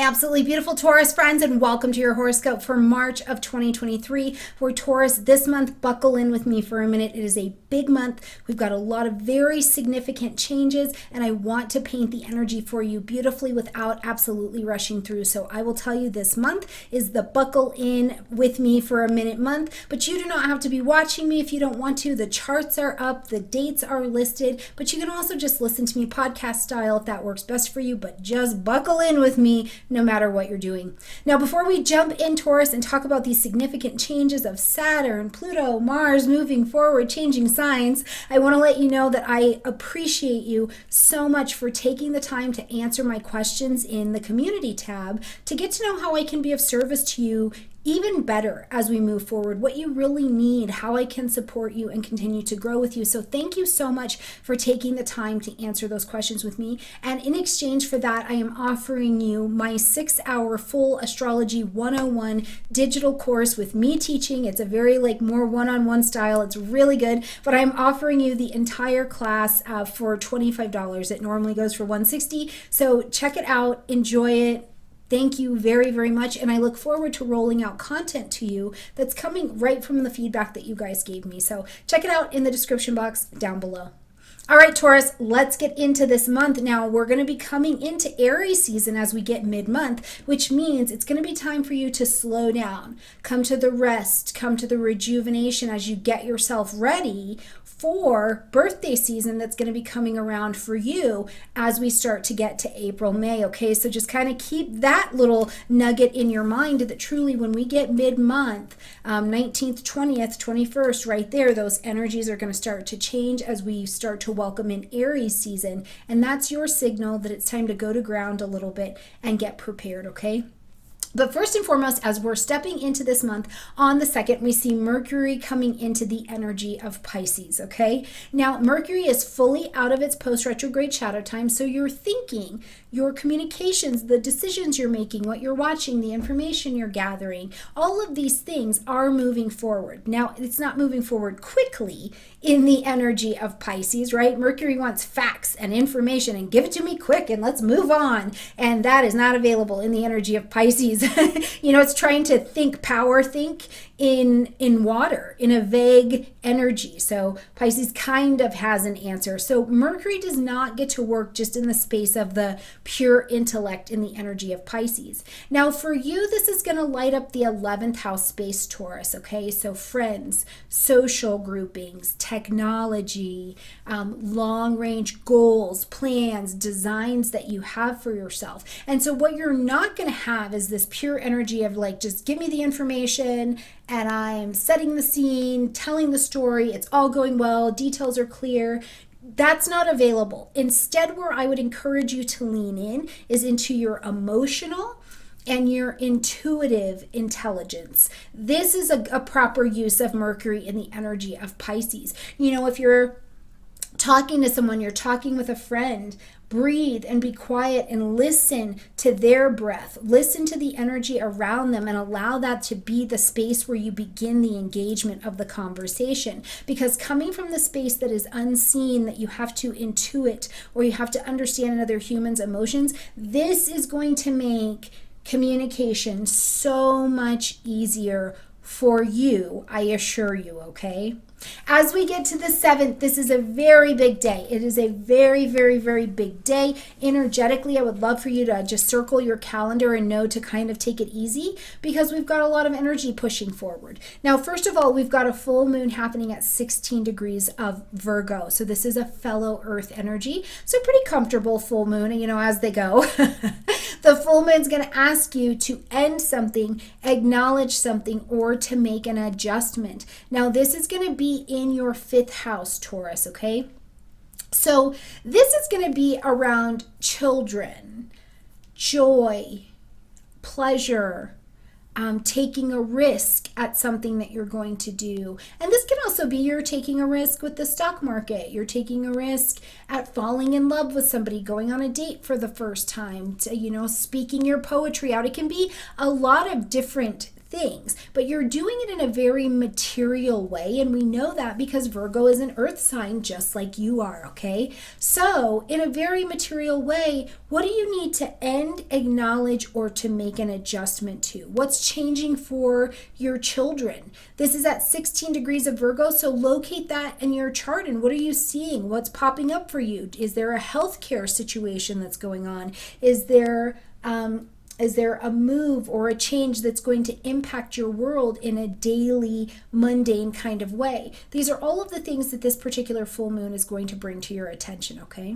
absolutely beautiful Taurus friends, and welcome to your horoscope for March of 2023. For Taurus, this month, buckle in with me for a minute. It is a big month. We've got a lot of very significant changes, and I want to paint the energy for you beautifully without absolutely rushing through. So I will tell you, this month is the buckle in with me for a minute month, but you do not have to be watching me if you don't want to. The charts are up, the dates are listed, but you can also just listen to me podcast style if that works best for you, but just buckle in with me no matter what you're doing. Now, before we jump in, Taurus, and talk about these significant changes of Saturn, Pluto, Mars moving forward, changing signs, I want to let you know that I appreciate you so much for taking the time to answer my questions in the community tab to get to know how I can be of service to you even better as we move forward, what you really need, how I can support you and continue to grow with you. So thank you so much for taking the time to answer those questions with me. And in exchange for that, I am offering you my 6-hour full astrology 101 digital course with me teaching. It's a very more one-on-one style. It's really good, but I'm offering you the entire class for $25. It normally goes for $160. So check it out, enjoy it. Thank you very, very much, and I look forward to rolling out content to you that's coming right from the feedback that you guys gave me. So check it out in the description box down below. All right, Taurus, let's get into this month. Now, we're going to be coming into Aries season as we get mid-month, which means it's going to be time for you to slow down, come to the rest, come to the rejuvenation as you get yourself ready for birthday season that's going to be coming around for you as we start to get to April, May, okay? So just kind of keep that little nugget in your mind that truly when we get mid-month, 19th, 20th, 21st, right there, those energies are going to start to change as we start to welcome in Aries season. And that's your signal that it's time to go to ground a little bit and get prepared, okay? But first and foremost, as we're stepping into this month, on the 2nd, we see Mercury coming into the energy of Pisces, okay? Now, Mercury is fully out of its post-retrograde shadow time, so your thinking, your communications, the decisions you're making, what you're watching, the information you're gathering, all of these things are moving forward. Now, it's not moving forward quickly in the energy of Pisces, right? Mercury wants facts and information and give it to me quick and let's move on. And that is not available in the energy of Pisces. It's trying to power think in water, in a vague energy. So Pisces kind of has an answer. So Mercury does not get to work just in the space of the pure intellect in the energy of Pisces. Now for you, this is going to light up the 11th house space, Taurus, okay? So friends, social groupings, technology, long-range goals, plans, designs that you have for yourself. And so what you're not going to have is this pure energy of just give me the information and I'm setting the scene, telling the story, it's all going well, details are clear. That's not available. Instead, where I would encourage you to lean in is into your emotional and your intuitive intelligence. This is a proper use of Mercury in the energy of Pisces. If you're talking to someone, you're talking with a friend, breathe and be quiet and listen to their breath. Listen to the energy around them and allow that to be the space where you begin the engagement of the conversation. Because coming from the space that is unseen, that you have to intuit or you have to understand another human's emotions, this is going to make communication so much easier for you, I assure you, okay? As we get to the 7th, this is a very big day. It is a very, very, very big day. Energetically, I would love for you to just circle your calendar and know to kind of take it easy because we've got a lot of energy pushing forward. Now, first of all, we've got a full moon happening at 16 degrees of Virgo. So this is a fellow Earth energy. So pretty comfortable full moon, as they go. The full moon's going to ask you to end something, acknowledge something, or to make an adjustment. Now, this is going to be in your 5th house, Taurus, okay? So this is going to be around children, joy, pleasure, taking a risk at something that you're going to do. And this can also be you're taking a risk with the stock market. You're taking a risk at falling in love with somebody, going on a date for the first time, to, speaking your poetry out. It can be a lot of different things, but you're doing it in a very material way. And we know that because Virgo is an earth sign just like you are, okay? So in a very material way, what do you need to end, acknowledge, or to make an adjustment to? What's changing for your children? This is at 16 degrees of Virgo, so locate that in your chart. And what are you seeing? What's popping up for you? Is there a healthcare situation that's going on? Is there a move or a change that's going to impact your world in a daily, mundane kind of way? These are all of the things that this particular full moon is going to bring to your attention, okay?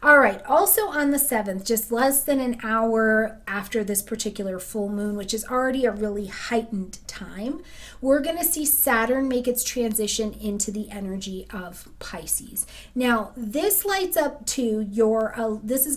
All right, also on the 7th, just less than an hour after this particular full moon, which is already a really heightened time, we're going to see Saturn make its transition into the energy of Pisces. Now, this lights up to your, this is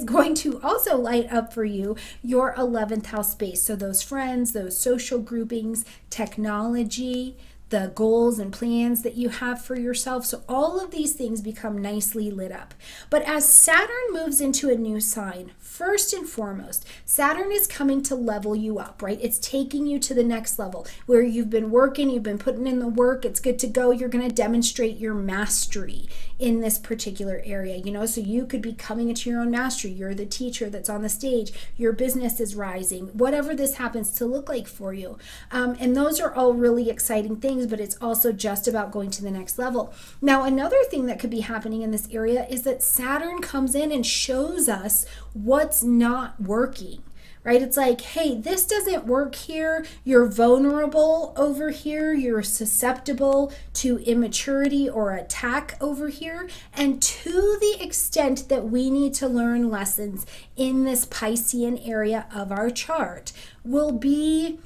going to also light up for you your 11th house space. So those friends, those social groupings, technology, the goals and plans that you have for yourself. So all of these things become nicely lit up. But as Saturn moves into a new sign, first and foremost, Saturn is coming to level you up, right? It's taking you to the next level where you've been working, you've been putting in the work, it's good to go. You're going to demonstrate your mastery in this particular area, so you could be coming into your own mastery. You're the teacher that's on the stage, your business is rising, whatever this happens to look like for you. And those are all really exciting things, but it's also just about going to the next level. Now, another thing that could be happening in this area is that Saturn comes in and shows us what's not working. Right? It's like, hey, this doesn't work here. You're vulnerable over here. You're susceptible to immaturity or attack over here. And to the extent that we need to learn lessons in this Piscean area of our chart will be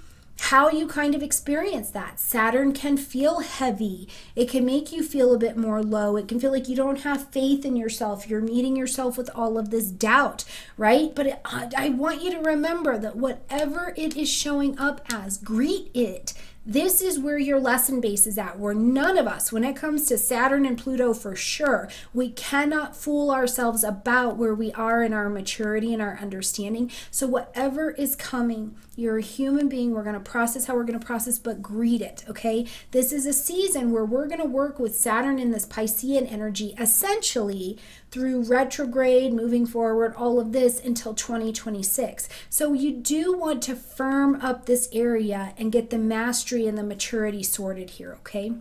how you kind of experience that. Saturn can feel heavy. It can make you feel a bit more low. It can feel like you don't have faith in yourself. You're meeting yourself with all of this doubt, right? But I want you to remember that whatever it is showing up as, greet it. This is where your lesson base is at, where none of us, when it comes to Saturn and Pluto for sure, we cannot fool ourselves about where we are in our maturity and our understanding. So whatever is coming, you're a human being. We're going to process how we're going to process, but greet it, okay? This is a season where we're going to work with Saturn in this Piscean energy, essentially through retrograde, moving forward, all of this until 2026. So you do want to firm up this area and get the mastery and the maturity sorted here, okay?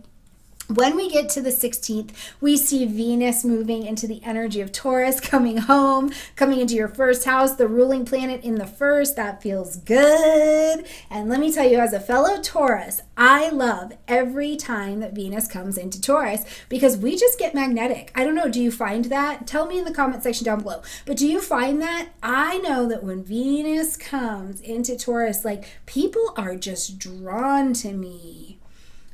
When we get to the 16th, we see Venus moving into the energy of Taurus, coming home, coming into your first house, the ruling planet in the first. That feels good. And let me tell you, as a fellow Taurus, I love every time that Venus comes into Taurus because we just get magnetic. I don't know, do you find that? Tell me in the comment section down below. But do you find that? I know that when Venus comes into Taurus, like, people are just drawn to me.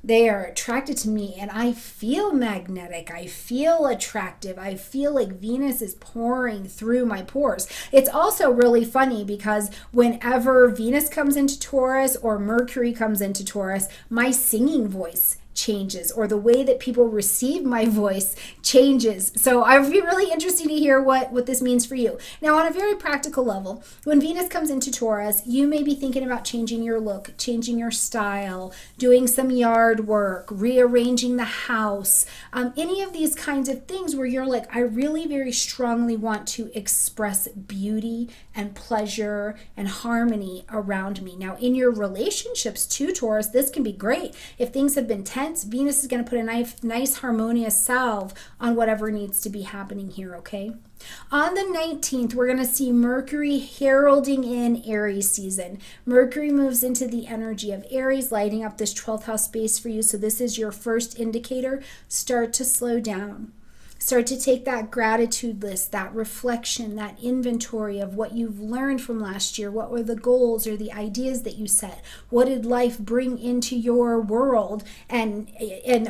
They are attracted to me and I feel magnetic. I feel attractive. I feel like Venus is pouring through my pores. It's also really funny because whenever Venus comes into Taurus or Mercury comes into Taurus, my singing voice changes, or the way that people receive my voice changes. So I would be really interested to hear what this means for you. Now, on a very practical level, when Venus comes into Taurus, you may be thinking about changing your look, changing your style, doing some yard work, rearranging the house, any of these kinds of things where you're like, I really very strongly want to express beauty and pleasure and harmony around me. Now, in your relationships to Taurus, this can be great. If things have been tense, Venus is going to put a nice harmonious salve on whatever needs to be happening here, okay? On the 19th, we're going to see Mercury heralding in Aries season. Mercury moves into the energy of Aries, lighting up this 12th house space for you. So this is your first indicator. Start to slow down. Start to take that gratitude list, that reflection, that inventory of what you've learned from last year. What were the goals or the ideas that you set? What did life bring into your world? And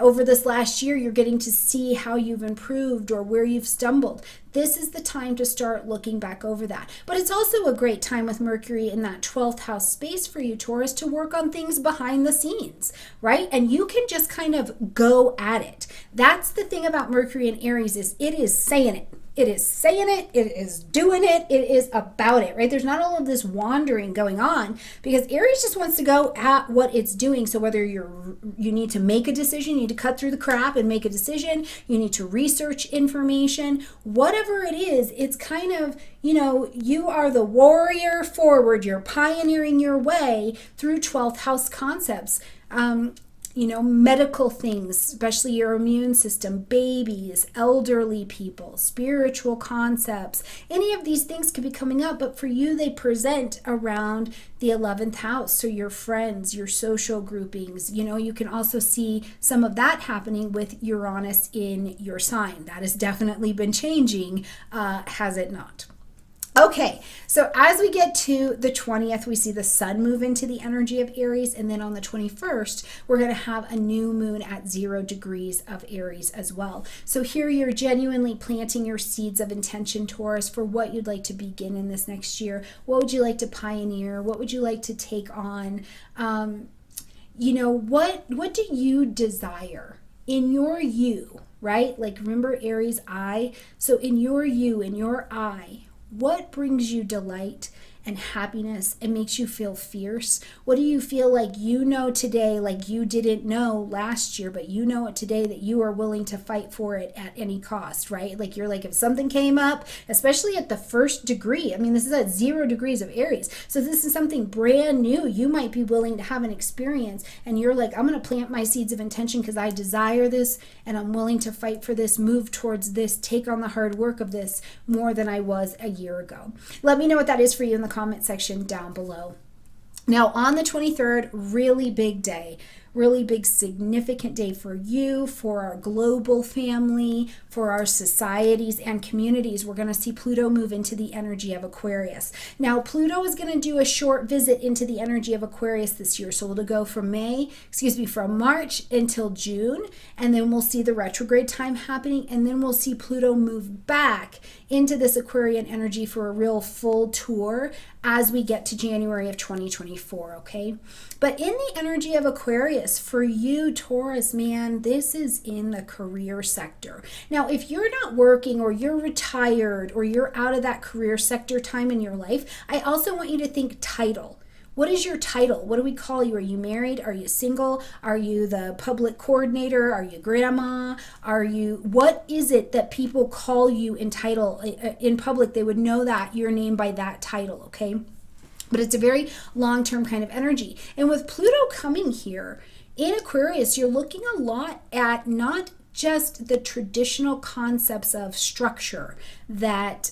over this last year, you're getting to see how you've improved or where you've stumbled. This is the time to start looking back over that. But it's also a great time with Mercury in that 12th house space for you, Taurus, to work on things behind the scenes, right? And you can just kind of go at it. That's the thing about Mercury and Aries, is it is saying it. It is saying it. It is doing it. It is about it, right? There's not all of this wandering going on because Aries just wants to go at what it's doing. So whether you need to make a decision, you need to cut through the crap and make a decision, you need to research information, whatever it is, it's kind of, you are the warrior forward. You're pioneering your way through 12th house concepts. Medical things, especially your immune system, babies, elderly people, spiritual concepts. Any of these things could be coming up, but for you, they present around the 11th house. So your friends, your social groupings, you can also see some of that happening with Uranus in your sign. That has definitely been changing, has it not? Okay, so as we get to the 20th, we see the sun move into the energy of Aries, and then on the 21st, we're going to have a new moon at 0 degrees of Aries as well. So here you're genuinely planting your seeds of intention, Taurus, for what you'd like to begin in this next year. What would you like to pioneer? What would you like to take on? What do you desire in your you, right? Like remember Aries I? So in your you, in your I, what brings you delight and happiness and makes you feel fierce? What do you feel like today, like you didn't know last year, but you know it today that you are willing to fight for it at any cost, right? Like you're like, if something came up, especially at the first degree, this is at 0 degrees of Aries. So this is something brand new. You might be willing to have an experience and you're like, I'm going to plant my seeds of intention because I desire this and I'm willing to fight for this, move towards this, take on the hard work of this more than I was a year ago. Let me know what that is for you in the comment section down below. Now on the 23rd, really big day, really big significant day for you, for our global family, for our societies and communities. We're going to see Pluto move into the energy of Aquarius. Now Pluto is going to do a short visit into the energy of Aquarius this year. So it'll go from March until June, and then we'll see the retrograde time happening, and then we'll see Pluto move back into this Aquarian energy for a real full tour as we get to January of 2024, okay? But in the energy of Aquarius, for you, Taurus, man, this is in the career sector. Now, if you're not working or you're retired or you're out of that career sector time in your life, I also want you to think title. What is your title? What do we call you? Are you married? Are you single? Are you the public coordinator? Are you grandma? What is it that people call you in title? In public, they would know that your name by that title, okay? But it's a very long-term kind of energy. And with Pluto coming here in Aquarius, you're looking a lot at not just the traditional concepts of structure that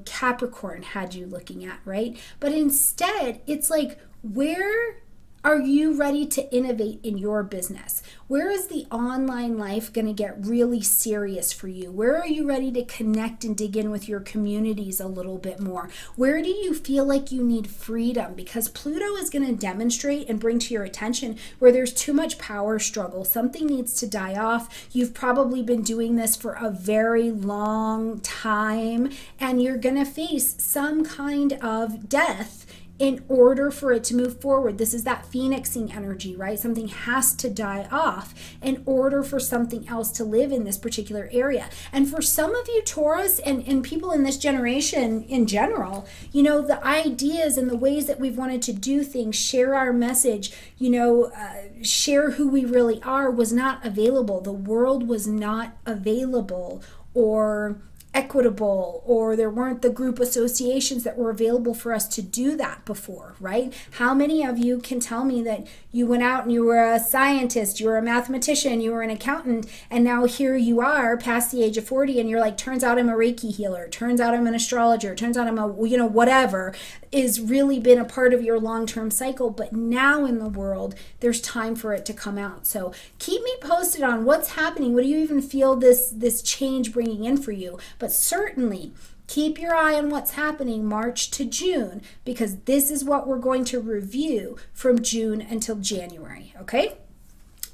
Capricorn had you looking at, right? But instead, it's like, where are you ready to innovate in your business? Where is the online life going to get really serious for you? Where are you ready to connect and dig in with your communities a little bit more? Where do you feel like you need freedom? Because Pluto is going to demonstrate and bring to your attention where there's too much power struggle. Something needs to die off. You've probably been doing this for a very long time, and you're going to face some kind of death in order for it to move forward. This is that phoenixing energy, right? Something has to die off in order for something else to live in this particular area. And for some of you, Taurus, and people in this generation in general, the ideas and the ways that we've wanted to do things, share our message, share who we really are, was not available. The world was not available or equitable, or there weren't the group associations that were available for us to do that before, right? How many of you can tell me that you went out and you were a scientist, you were a mathematician, you were an accountant, and now here you are past the age of 40 and you're like, turns out I'm a Reiki healer, turns out I'm an astrologer, turns out I'm a, whatever is really been a part of your long-term cycle, but now in the world, there's time for it to come out. So keep me posted on what's happening. What do you even feel this change bringing in for you? But certainly keep your eye on what's happening March to June, because this is what we're going to review from June until January, okay?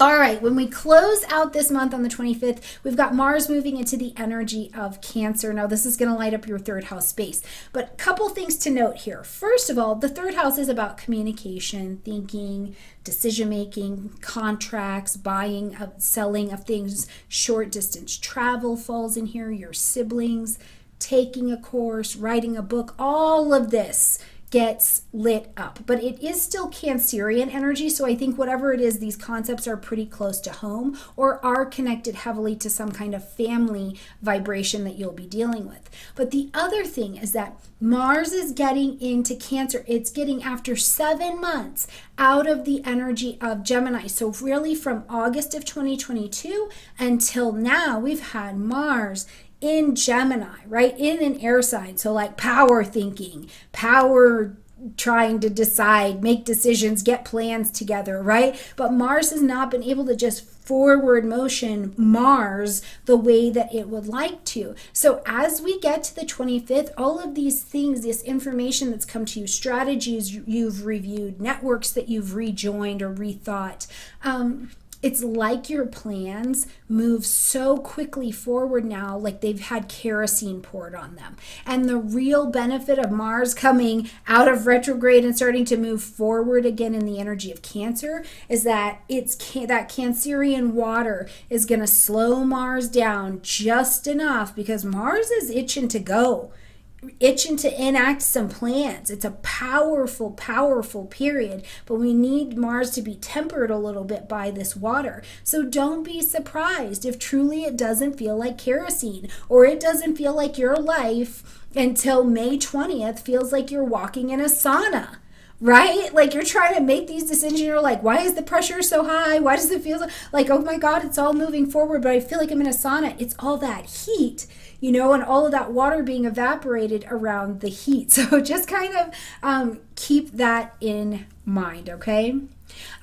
All right, when we close out this month on the 25th, we've got Mars moving into the energy of Cancer. Now, this is going to light up your third house space. But a couple things to note here. First of all, the third house is about communication, thinking, decision-making, contracts, buying, selling of things, short distance travel falls in here, your siblings, taking a course, writing a book, all of this gets lit up. But it is still Cancerian energy, so I think whatever it is, these concepts are pretty close to home or are connected heavily to some kind of family vibration that you'll be dealing with. But the other thing is that Mars is getting into Cancer. It's getting, after 7 months, out of the energy of Gemini. So really from August of 2022 until now, we've had Mars in Gemini, right? In an air sign. So like power thinking, power trying to decide, make decisions, get plans together, right? But Mars has not been able to just forward motion Mars the way that it would like to. So as we get to the 25th, all of these things, this information that's come to you, strategies you've reviewed, networks that you've rejoined or rethought, it's like your plans move so quickly forward now, like they've had kerosene poured on them. And the real benefit of Mars coming out of retrograde and starting to move forward again in the energy of Cancer is that that Cancerian water is going to slow Mars down just enough, because Mars is itching to go, itching to enact some plans. It's a powerful, powerful period, but we need Mars to be tempered a little bit by this water. So don't be surprised if truly it doesn't feel like kerosene, or it doesn't feel like your life until May 20th feels like you're walking in a sauna. Right? Like you're trying to make these decisions. You're like, why is the pressure so high? Why does it feel like, oh my God, it's all moving forward, but I feel like I'm in a sauna. It's all that heat, and all of that water being evaporated around the heat. So just kind of keep that in mind, okay?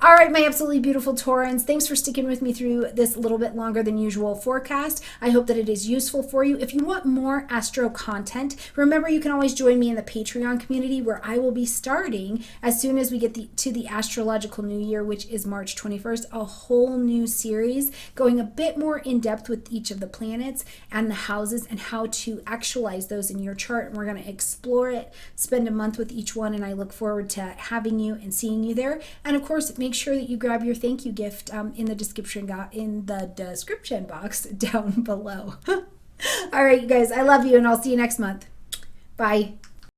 All right, my absolutely beautiful Taurans, thanks for sticking with me through this little bit longer than usual forecast. I hope that it is useful for you. If you want more astro content, remember you can always join me in the Patreon community, where I will be starting as soon as we get to the astrological new year, which is March 21st, a whole new series going a bit more in depth with each of the planets and the houses and how to actualize those in your chart. And we're going to explore it, spend a month with each one, and I look forward to having you and seeing you there. And of course, make sure that you grab your thank you gift in the description box down below. All right, you guys, I love you, and I'll see you next month. Bye.